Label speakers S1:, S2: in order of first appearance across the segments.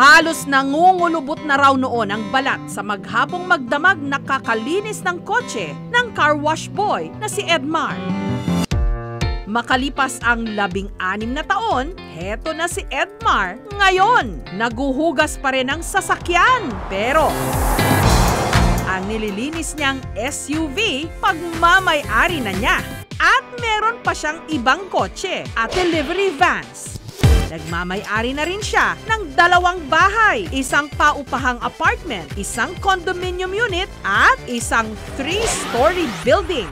S1: Halos nangungulubot na raw noon ang balat sa maghapong magdamag na kakalinis ng kotse ng car wash boy na si Edmar. Makalipas ang 16 na taon, heto na si Edmar. Ngayon, naguhugas pa rin ang sasakyan. Pero ang nililinis niyang SUV, pagmamay-ari na niya. At meron pa siyang ibang kotse at delivery vans. Nagmamay-ari na rin siya ng 2 bahay, isang paupahang apartment, isang condominium unit at isang 3-story building.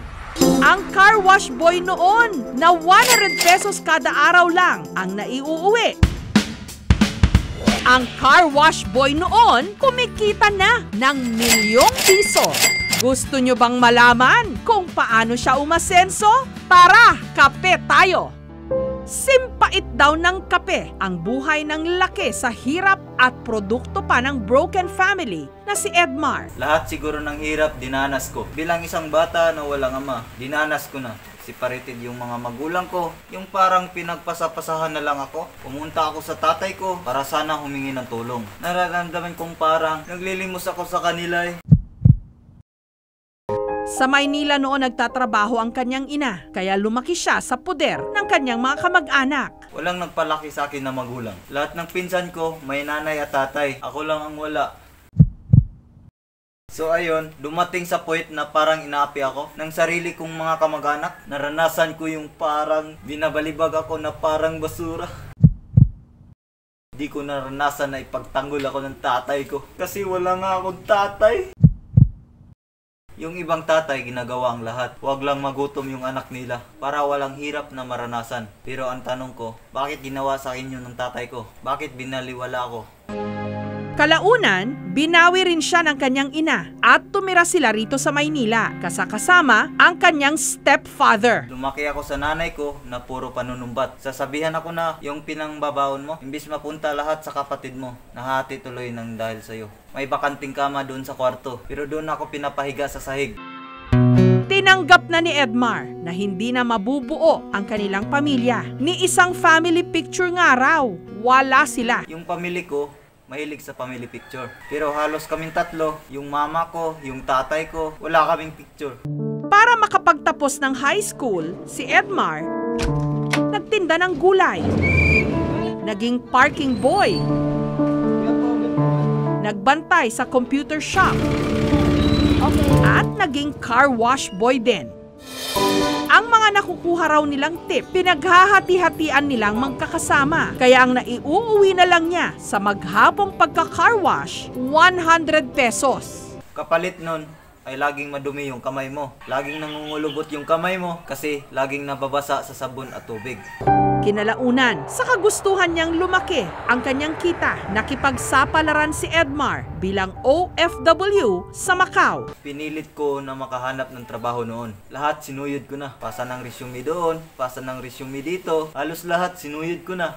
S1: Ang car wash boy noon na 100 pesos kada araw lang ang naiuuwi. Ang car wash boy noon kumikita na ng ₱1,000,000. Gusto nyo bang malaman kung paano siya umasenso? Tara, kape tayo! Simpait daw ng kape ang buhay ng laki sa hirap at produkto pa ng broken family na si Edmar.
S2: Lahat siguro ng hirap dinanas ko. Bilang isang bata na walang ama, dinanas ko na. Separated yung mga magulang ko. Yung parang pinagpasapasahan na lang ako. Pumunta ako sa tatay ko para sana humingi ng tulong. Nararamdaman kong parang naglilimos ako sa kanila.
S1: Sa Maynila noon nagtatrabaho ang kanyang ina, kaya lumaki siya sa puder ng kanyang mga kamag-anak.
S2: Walang nagpalaki sa akin na magulang. Lahat ng pinsan ko may nanay at tatay. Ako lang ang wala. So ayun, dumating sa point na parang inaapi ako ng sarili kong mga kamag-anak. Naranasan ko yung parang binabalibag ako na parang basura. Di ko naranasan na ipagtanggol ako ng tatay ko kasi wala nga akong tatay. Yung ibang tatay ginagawa ang lahat. Huwag lang magutom yung anak nila para walang hirap na maranasan. Pero ang tanong ko, bakit ginawa sa akin yun ng tatay ko? Bakit binaliwala ako?
S1: Kalaunan, binawi rin siya ng kanyang ina at tumira sila rito sa Maynila kasama ang kanyang stepfather.
S2: Lumaki ako sa nanay ko na puro panunumbat. Sasabihan ako na yung pinangbabaon mo, imbis mapunta lahat sa kapatid mo, nahati tuloy ng dahil sa'yo. May bakanting kama doon sa kwarto, pero doon ako pinapahiga sa sahig.
S1: Tinanggap na ni Edmar na hindi na mabubuo ang kanilang pamilya. Ni isang family picture nga raw, wala sila.
S2: Yung pamilya ko, mahilig sa family picture. Pero halos kaming tatlo, yung mama ko, yung tatay ko, wala kaming picture.
S1: Para makapagtapos ng high school, si Edmar nagtinda ng gulay, naging parking boy, nagbantay sa computer shop, at naging car wash boy din. Ang mga nakukuha raw nilang tip, pinaghahati-hatian nilang magkakasama. Kaya ang naiuuwi na lang niya sa maghapong pagka-car wash, 100 pesos.
S2: Kapalit nun ay laging madumi yung kamay mo. Laging nangungulubot yung kamay mo kasi laging nababasa sa sabon at tubig.
S1: Kinalaunan, sa kagustuhan niyang lumaki ang kanyang kita, nakipagsapalaran si Edmar bilang OFW sa Macau.
S2: Pinilit ko na makahanap ng trabaho noon. Lahat sinuyod ko na. Pasa ng resume doon, pasa ng resume dito. Halos lahat sinuyod ko na.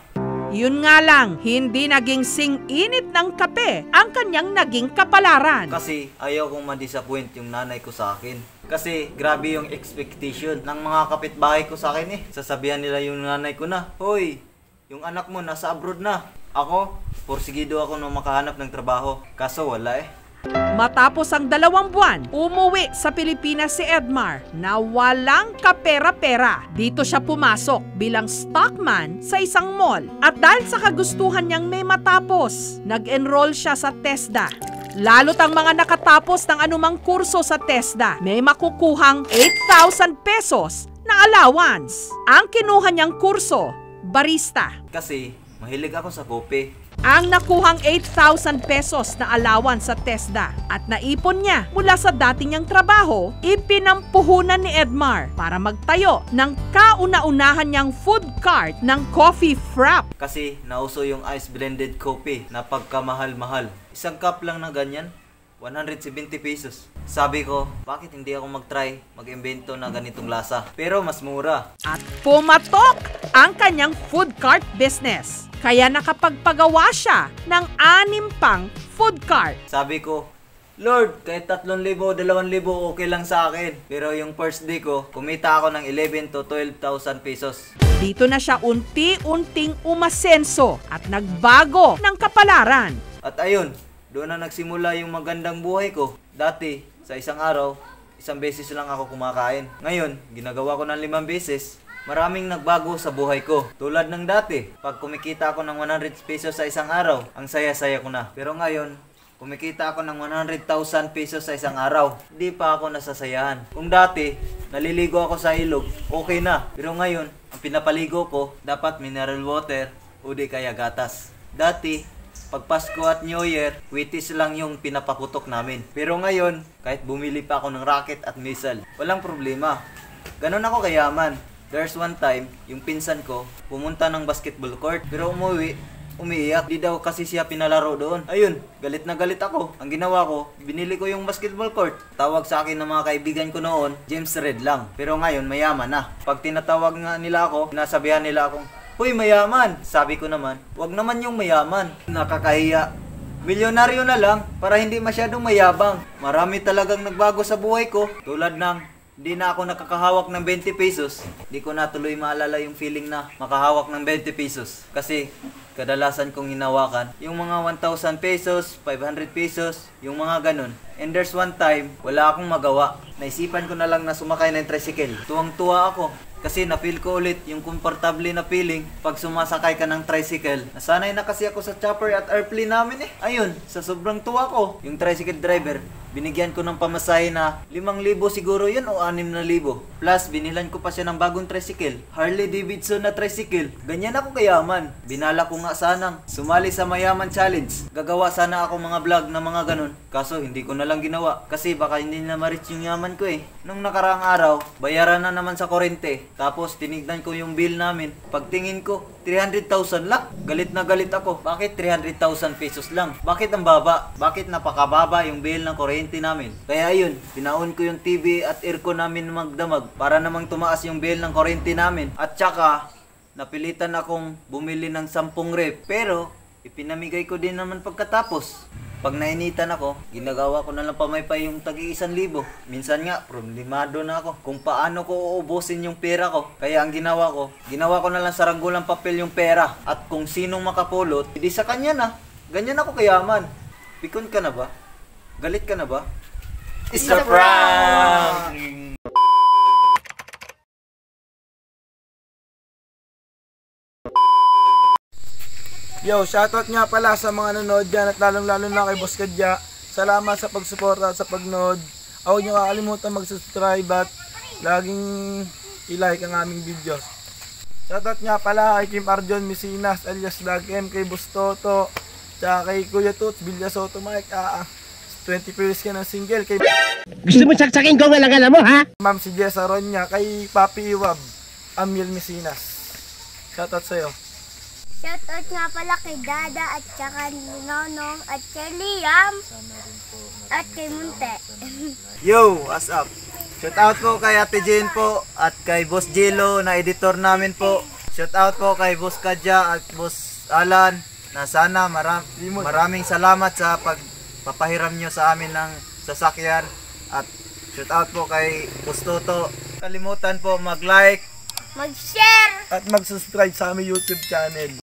S1: Yun nga lang, hindi naging sing-init ng kape ang kanyang naging kapalaran.
S2: Kasi ayaw kong ma-disappoint yung nanay ko sa akin. Kasi grabe yung expectation ng mga kapitbahay ko sa akin eh. Sasabihan nila yung nanay ko na, "Hoy, yung anak mo nasa abroad na." Ako, porsigido ako nung makahanap ng trabaho. Kaso wala eh.
S1: Matapos ang 2 buwan, umuwi sa Pilipinas si Edmar na walang kapera-pera. Dito siya pumasok bilang stockman sa isang mall. At dahil sa kagustuhan niyang may matapos, nag-enroll siya sa TESDA. Lalo't ang mga nakatapos ng anumang kurso sa TESDA, may makukuhang 8,000 pesos na allowance. Ang kinuha niyang kurso, barista.
S2: Kasi mahilig ako sa kope.
S1: Ang nakuhang 8,000 pesos na allowance sa TESDA at naipon niya mula sa dati niyang trabaho, ipinampuhunan ni Edmar para magtayo ng kauna-unahan niyang food cart ng coffee frap.
S2: Kasi nauso yung ice blended coffee na pagkamahal-mahal. Isang cup lang na ganyan, 170 pesos. Sabi ko, bakit hindi ako mag-try, mag-imbento na ganitong lasa? Pero mas mura.
S1: At pumatok ang kanyang food cart business. Kaya nakapagpagawa siya ng 6 pang food cart.
S2: Sabi ko, Lord, kahit 3,000, 2,000, okay lang sa akin. Pero yung first day ko, kumita ako ng 11 to 12,000 pesos.
S1: Dito na siya unti-unting umasenso at nagbago ng kapalaran.
S2: At ayun, doon na nagsimula yung magandang buhay ko. Dati, sa isang araw, isang beses lang ako kumakain. Ngayon, ginagawa ko ng 5 beses. Maraming nagbago sa buhay ko. Tulad ng dati, pag kumikita ako ng 100 pesos sa isang araw, ang saya-saya ko na. Pero ngayon, kumikita ako ng 100,000 pesos sa isang araw. Di pa ako nasasayahan. Kung dati, naliligo ako sa ilog, okay na. Pero ngayon, ang pinapaligo ko, dapat mineral water o di kaya gatas. Dati, pag Pasko at New Year, Wheaties lang yung pinapaputok namin. Pero ngayon, kahit bumili pa ako ng rocket at missile, walang problema. Ganon ako kayaman. There's one time, yung pinsan ko, pumunta ng basketball court, pero umiiyak. Di daw kasi siya pinalaro doon. Ayun, galit na galit ako. Ang ginawa ko, binili ko yung basketball court. Tawag sa akin ng mga kaibigan ko noon, James Red lang. Pero ngayon, mayaman na. Pag tinatawag nga nila ako, nasabihan nila akong, "Hoy, mayaman!" Sabi ko naman, wag naman yung mayaman. Nakakahiya. Milyonaryo na lang para hindi masyadong mayabang. Marami talagang nagbago sa buhay ko. Tulad ng di na ako nakakahawak ng 20 pesos. Di ko na tuloy maalala yung feeling na makahawak ng 20 pesos. Kasi kadalasan kong hinawakan yung mga 1,000 pesos, 500 pesos, yung mga ganun. And there's one time, wala akong magawa. Naisipan ko na lang na sumakay ng tricycle. Tuwang-tuwa ako. Kasi na-feel ko ulit yung komportable na feeling pag sumasakay ka ng tricycle. Nasanay na kasi ako sa chopper at airplane namin eh. Ayun, sa sobrang tuwa ko, yung tricycle driver, binigyan ko ng pamasahe na 5,000 siguro yun o 6,000. Plus, binilan ko pa siya ng bagong tricycle. Harley Davidson na tricycle. Ganyan ako kayaman. Binala ko nga sanang sumali sa Mayaman Challenge. Gagawa sana ako mga vlog na mga ganun. Kaso hindi ko na lang ginawa. Kasi baka hindi na ma-reach yung yaman ko eh. Nung nakaraang araw, bayaran na naman sa kurente. Tapos tinignan ko yung bill namin. Pagtingin ko, 300,000 lang. Galit na galit ako. Bakit 300,000 pesos lang? Bakit ang baba? Bakit napakababa yung bill ng kuryente namin? Kaya ayun, pinaon ko yung TV at aircon namin magdamag para namang tumaas yung bill ng kuryente namin. At saka, napilitan akong bumili ng 10 rep. Pero, ipinamigay ko din naman pagkatapos. Pag nainitan ako, ginagawa ko na lang pamaypay yung tagi 1,000. Minsan nga, problemado na ako kung paano ko uubusin yung pera ko. Kaya ang ginawa ko na lang sa ranggulang papel yung pera. At kung sinong makapulot, hindi sa kanya na. Ganyan ako kayaman. Pikon ka na ba? Galit ka na ba? It's a prank!
S3: Yo, shoutout nga pala sa mga nanonood dyan at lalong-lalo na kay Boss Kadya. Salamat sa pagsuporta at sa pagnood. Huwag nyo kakalimutan mag-subscribe at laging i-like ang aming videos. Shoutout nga pala kay Kim Arjon Misinas alias Vlog M, kay Boss Toto, tsaka kay Kuya Toots, Bilya Soto Mike, 20 pesos ka ng single, kay
S4: Gusto mo saksakin ko nga mo, ha?
S3: Ma'am si Jessa Ronya, kay Papi Iwab, Amiel Misinas. Shoutout sa'yo.
S5: Shoutout nga pala kay Dada at saka ni Nonong at kay Liam at kay Munte.
S2: Yo, what's up? Shoutout po kay Ate Jane po at kay Boss Jilo na editor namin po. Shoutout po kay Boss Kadya at Boss Alan na sana maraming salamat sa pagpapahiram nyo sa amin ng sasakyan. At shoutout po kay Boss Toto. Kalimutan po mag-like,
S5: Mag-share
S3: at mag-subscribe sa aming YouTube channel.